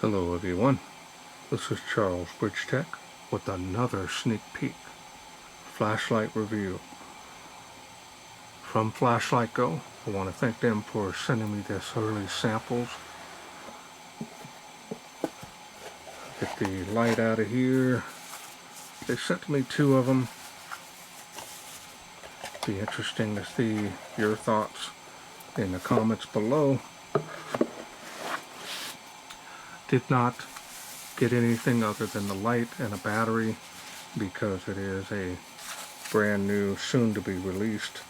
Hello everyone, this is Charles BridgTec with another sneak peek flashlight review from Flashlight Go. I want to thank them for sending me this early samples. Get the light out of here. They sent me 2 of them. Be interesting to see your thoughts in the comments below. Did not get anything other than the light and a battery because it is a brand new, soon to be released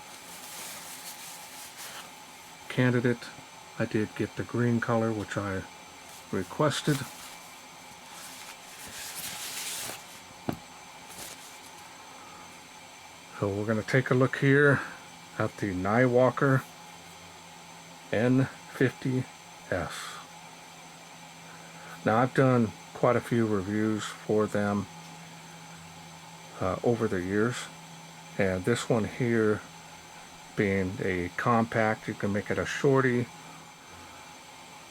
candidate. I did get the green color, which I requested. So we're going to take a look here at the Niwalker N50S. Now I've done quite a few reviews for them over the years, and this one here being a compact, you can make it a shorty.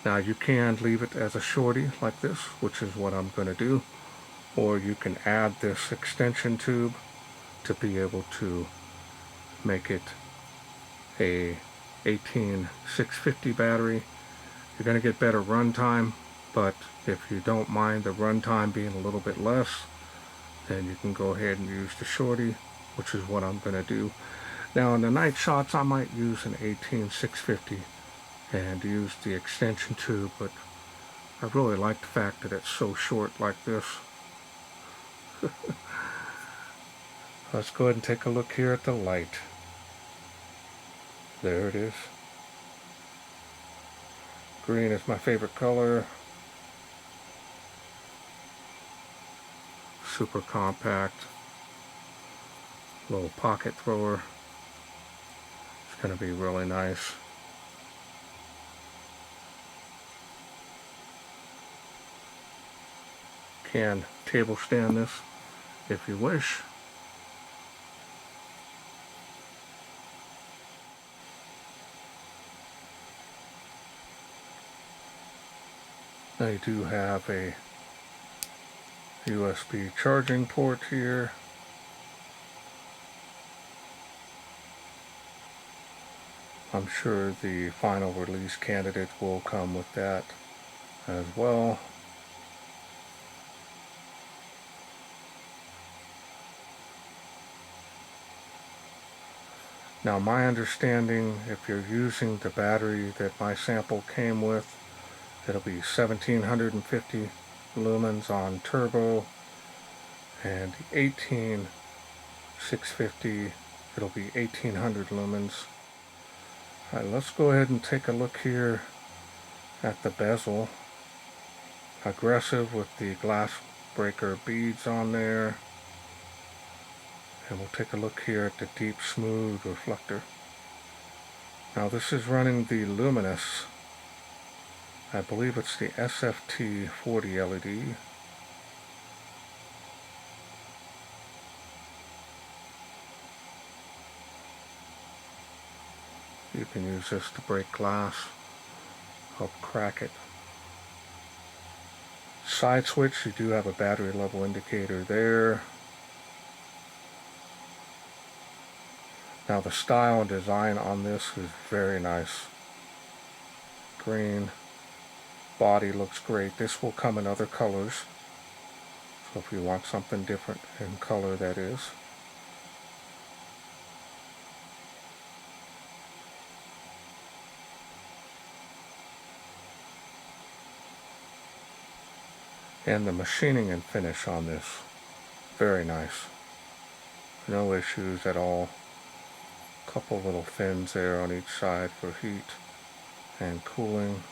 Now you can leave it as a shorty like this, which is what I'm going to do, or you can add this extension tube to be able to make it a 18650 battery. You're going to get better runtime, but if you don't mind the runtime being a little bit less, then you can go ahead and use the shorty, which is what I'm going to do. Now in the night shots I might use an 18650 and use the extension tube, but I really like the fact that it's so short like this. Let's go ahead and take a look here at the light. There it is. Green is my favorite color. Super compact. Little pocket thrower. It's going to be really nice. Can table stand this if you wish. Now you do have a USB charging port here. I'm sure the final release candidate will come with that as well. Now my understanding, if you're using the battery that my sample came with, it'll be 1750 lumens on turbo, and 18650 it'll be 1800 lumens. Alright, let's go ahead and take a look here at the bezel. Aggressive with the glass breaker beads on there. And we'll take a look here at the deep smooth reflector. Now this is running the Luminus, I believe it's the SFT40 LED. You can use this to break glass, help crack it. Side switch, you do have a battery level indicator there. Now the style and design on this is very nice. Green. Body looks great. This will come in other colors, so if you want something different in color, that is. And the machining and finish on this, very nice. No issues at all. Couple little fins there on each side for heat and cooling.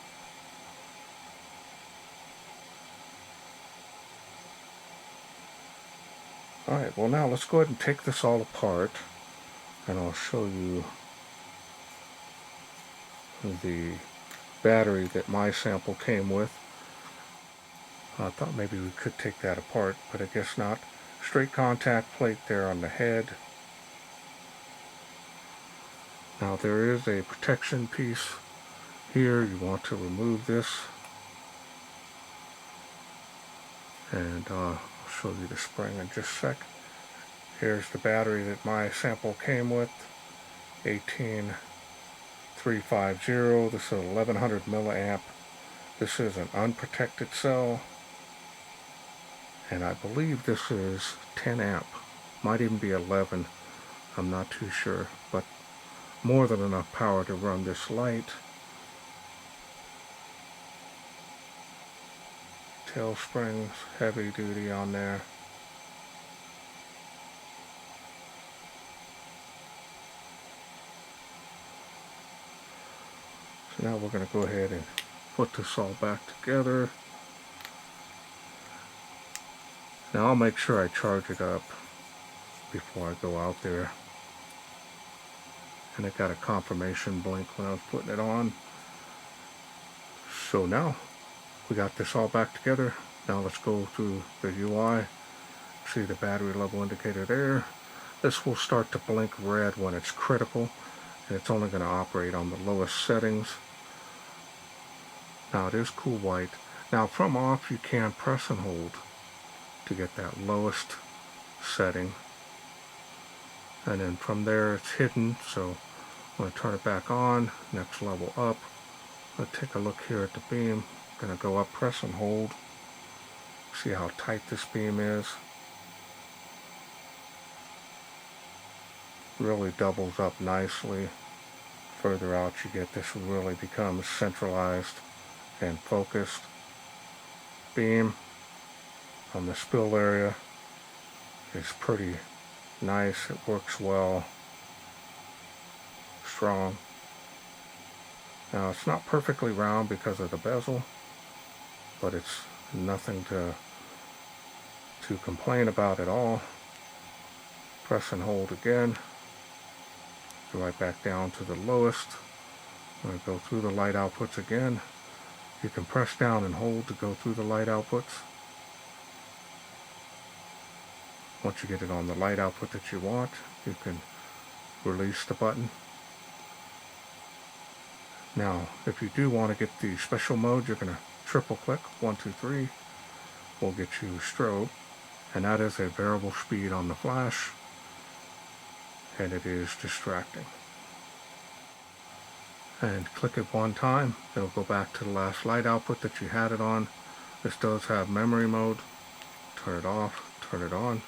Alright, well now let's go ahead and take this all apart, and I'll show you the battery that my sample came with. I thought maybe we could take that apart, but I guess not. Straight contact plate there on the head. Now there is a protection piece here. You want to remove this. And I'll show you the spring in just a sec. Here's the battery that my sample came with, 18350. This is 1100 milliamp. This is an unprotected cell, and I believe this is 10 amp. Might even be 11. I'm not too sure, but more than enough power to run this light. Tail springs, heavy duty on there. So now we're going to go ahead and put this all back together. Now I'll make sure I charge it up before I go out there. And it got a confirmation blink when I was putting it on. So now we got this all back together. Now let's go through the UI. See the battery level indicator there. This will start to blink red when it's critical, and it's only going to operate on the lowest settings. Now it is cool white. Now from off you can press and hold to get that lowest setting, and then from there it's hidden. So I'm going to turn it back on, next level up. Let's take a look here at the beam. I'm going to go up, press and hold. See how tight this beam is. Really doubles up nicely. Further out you get, this really becomes centralized and focused. Beam on the spill area is pretty nice. It works well. Strong. Now it's not perfectly round because of the bezel, but it's nothing to complain about at all. Press and hold again. Go right back down to the lowest. I'm going to go through the light outputs again. You can press down and hold to go through the light outputs. Once you get it on the light output that you want, you can release the button. Now, if you do want to get the special mode, you're going to triple click 1, 2, 3. Will get you strobe, and that is a variable speed on the flash, and it is distracting. And click it one time, it'll go back to the last light output that you had it on. This does have memory mode. Turn it off, turn it on.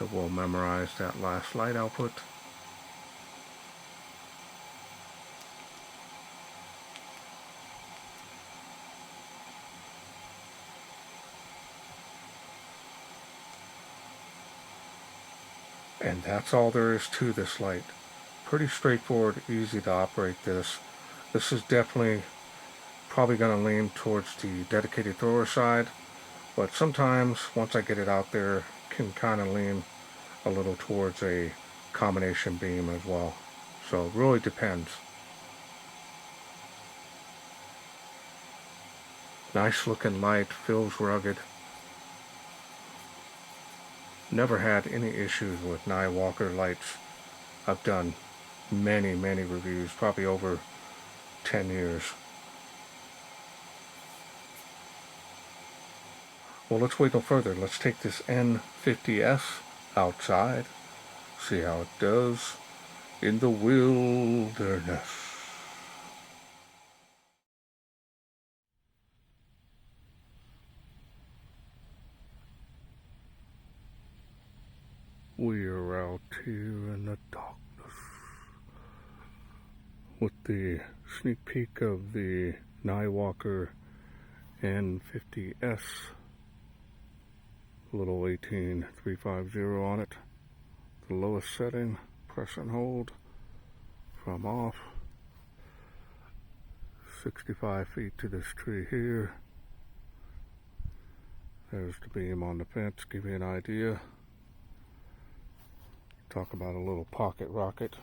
It will memorize that last light output. And that's all there is to this light. Pretty straightforward, easy to operate this. This is definitely probably going to lean towards the dedicated thrower side, but sometimes once I get it out there, can kind of lean a little towards a combination beam as well. So it really depends. Nice looking light, feels rugged. Never had any issues with Niwalker lights. I've done many reviews, probably over 10 years. Well, let's wait no further. Let's take this N50S outside, see how it does in the wilderness. We are out here in the darkness with the sneak peek of the Niwalker N50S, little 18350 on it. The lowest setting, press and hold from off. 65 feet to this tree here. There's the beam on the fence, give you an idea. Talk about a little pocket rocket.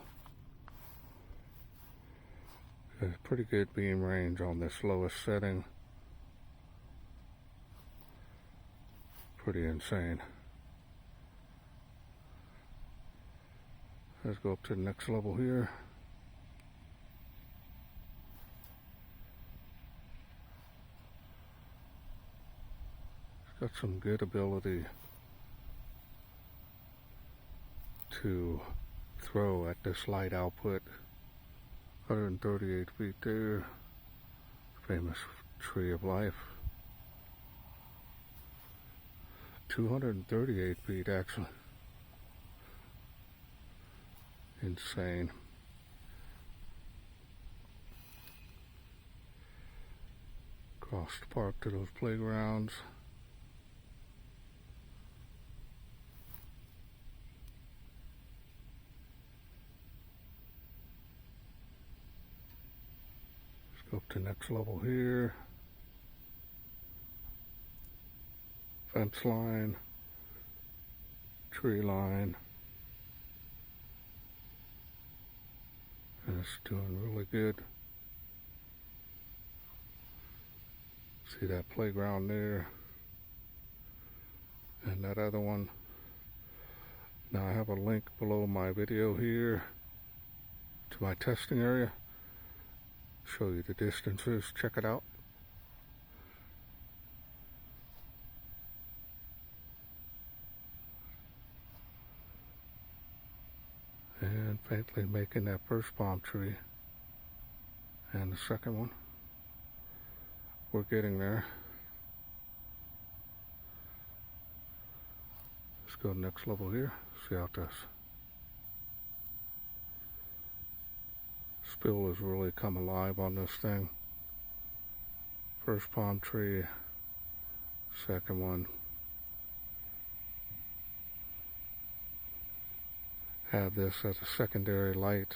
A pretty good beam range on this lowest setting. Pretty insane. Let's go up to the next level here. got some good ability to throw at this light output. 138 feet there, famous tree of life. 238 feet actually. Insane. Across the park to those playgrounds. Let's go up to next level here. Fence line, tree line, and it's doing really good. See that playground there, and that other one. Now I have a link below my video here to my testing area. Show you the distances, check it out. And faintly making that first palm tree and the second one. We're getting there. Let's go to the next level here, see how it does. Spill has really come alive on this thing. First palm tree, second one. Have this as a secondary light.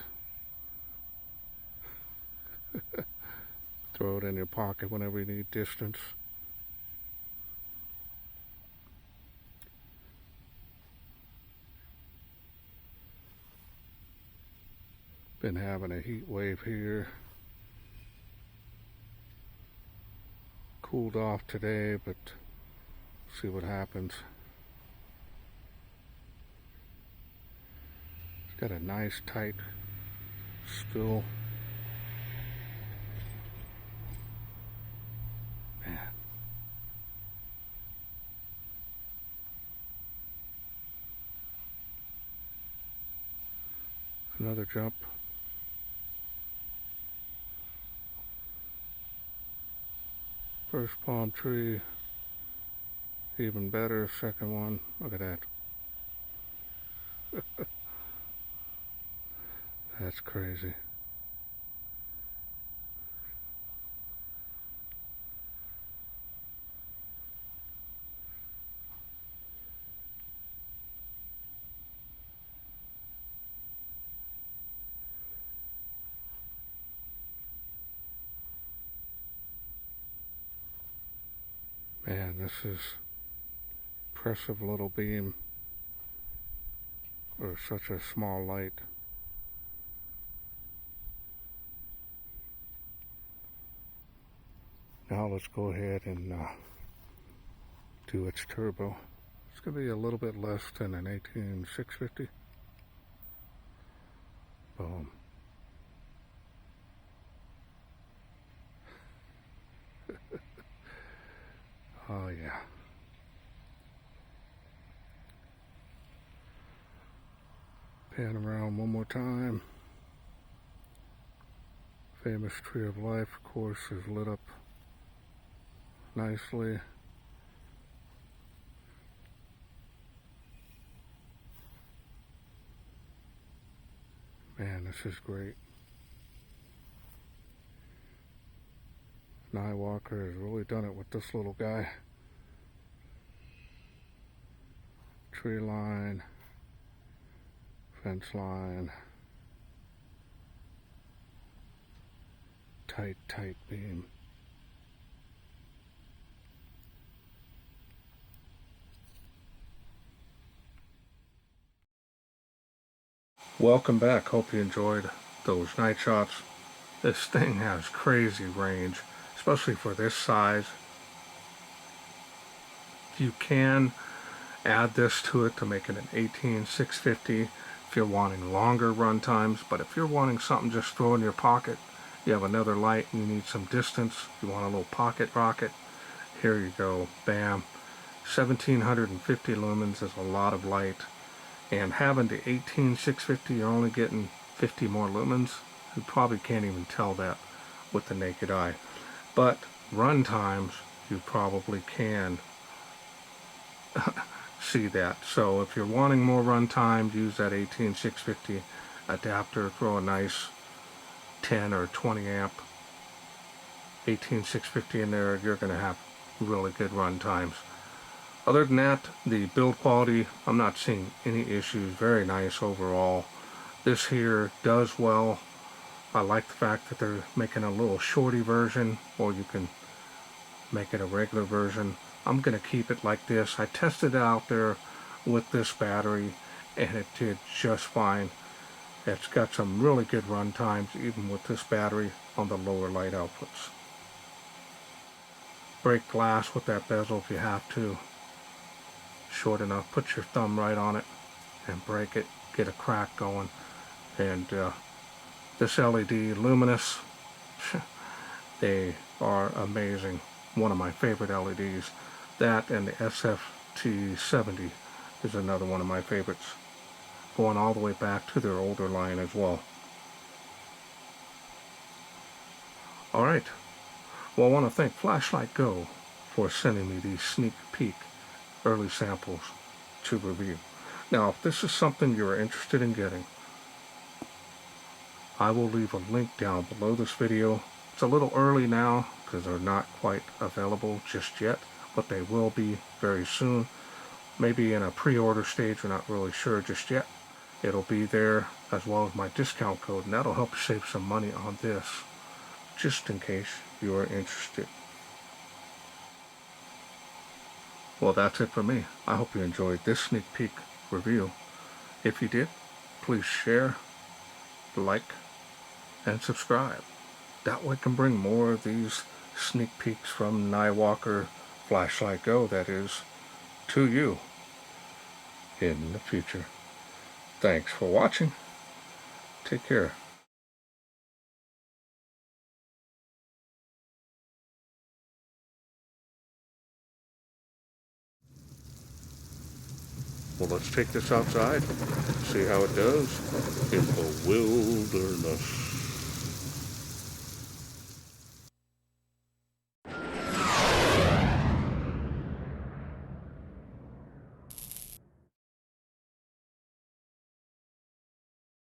Throw it in your pocket whenever you need distance. Been having a heat wave here. Cooled off today, but see what happens. Got a nice tight spill. Man. Another jump. First palm tree, even better. Second one, look at that. That's crazy. Man, this is impressive little beam for such a small light. Now let's go ahead and do its turbo. It's going to be a little bit less than an 18650. Boom. Oh yeah. Pan around one more time. Famous tree of life, of course, is lit up nicely. Man, this is great. Niwalker has really done it with this little guy. Tree line, fence line, tight beam. Welcome back. Hope you enjoyed those night shots. This thing has crazy range, especially for this size. You can add this to it to make it an 18650 if you're wanting longer run times, but if you're wanting something just throw in your pocket, you have another light and you need some distance, you want a little pocket rocket, here you go, bam. 1750 lumens is a lot of light, and having the 18650, you're only getting 50 more lumens. You probably can't even tell that with the naked eye. But run times, you probably can see that. So if you're wanting more run time, use that 18650 adapter. Throw a nice 10 or 20 amp 18650 in there. You're going to have really good run times. Other than that, the build quality, I'm not seeing any issues. Very nice overall. This here does well. I like the fact that they're making a little shorty version, or you can make it a regular version. I'm going to keep it like this. I tested it out there with this battery, and it did just fine. It's got some really good run times, even with this battery on the lower light outputs. Break glass with that bezel if you have to. Short enough, put your thumb right on it and break it, get a crack going. And this LED, Luminus, they are amazing. One of my favorite LEDs. That and the SFT40 is another one of my favorites, going all the way back to their older line as well. Alright, well, I want to thank Flashlight Go for sending me these sneak peek early samples to review. Now, if this is something you're interested in getting, I will leave a link down below this video. It's a little early now because they're not quite available just yet, but they will be very soon. Maybe in a pre-order stage, we're not really sure just yet. It'll be there, as well as my discount code, and that'll help save some money on this, just in case you are interested. Well, that's it for me. I hope you enjoyed this sneak peek review. If you did, please share, like, and subscribe. That way I can bring more of these sneak peeks from Niwalker Flashlight Go, that is, to you in the future. Thanks for watching. Take care. Well, let's take this outside, see how it does in the wilderness.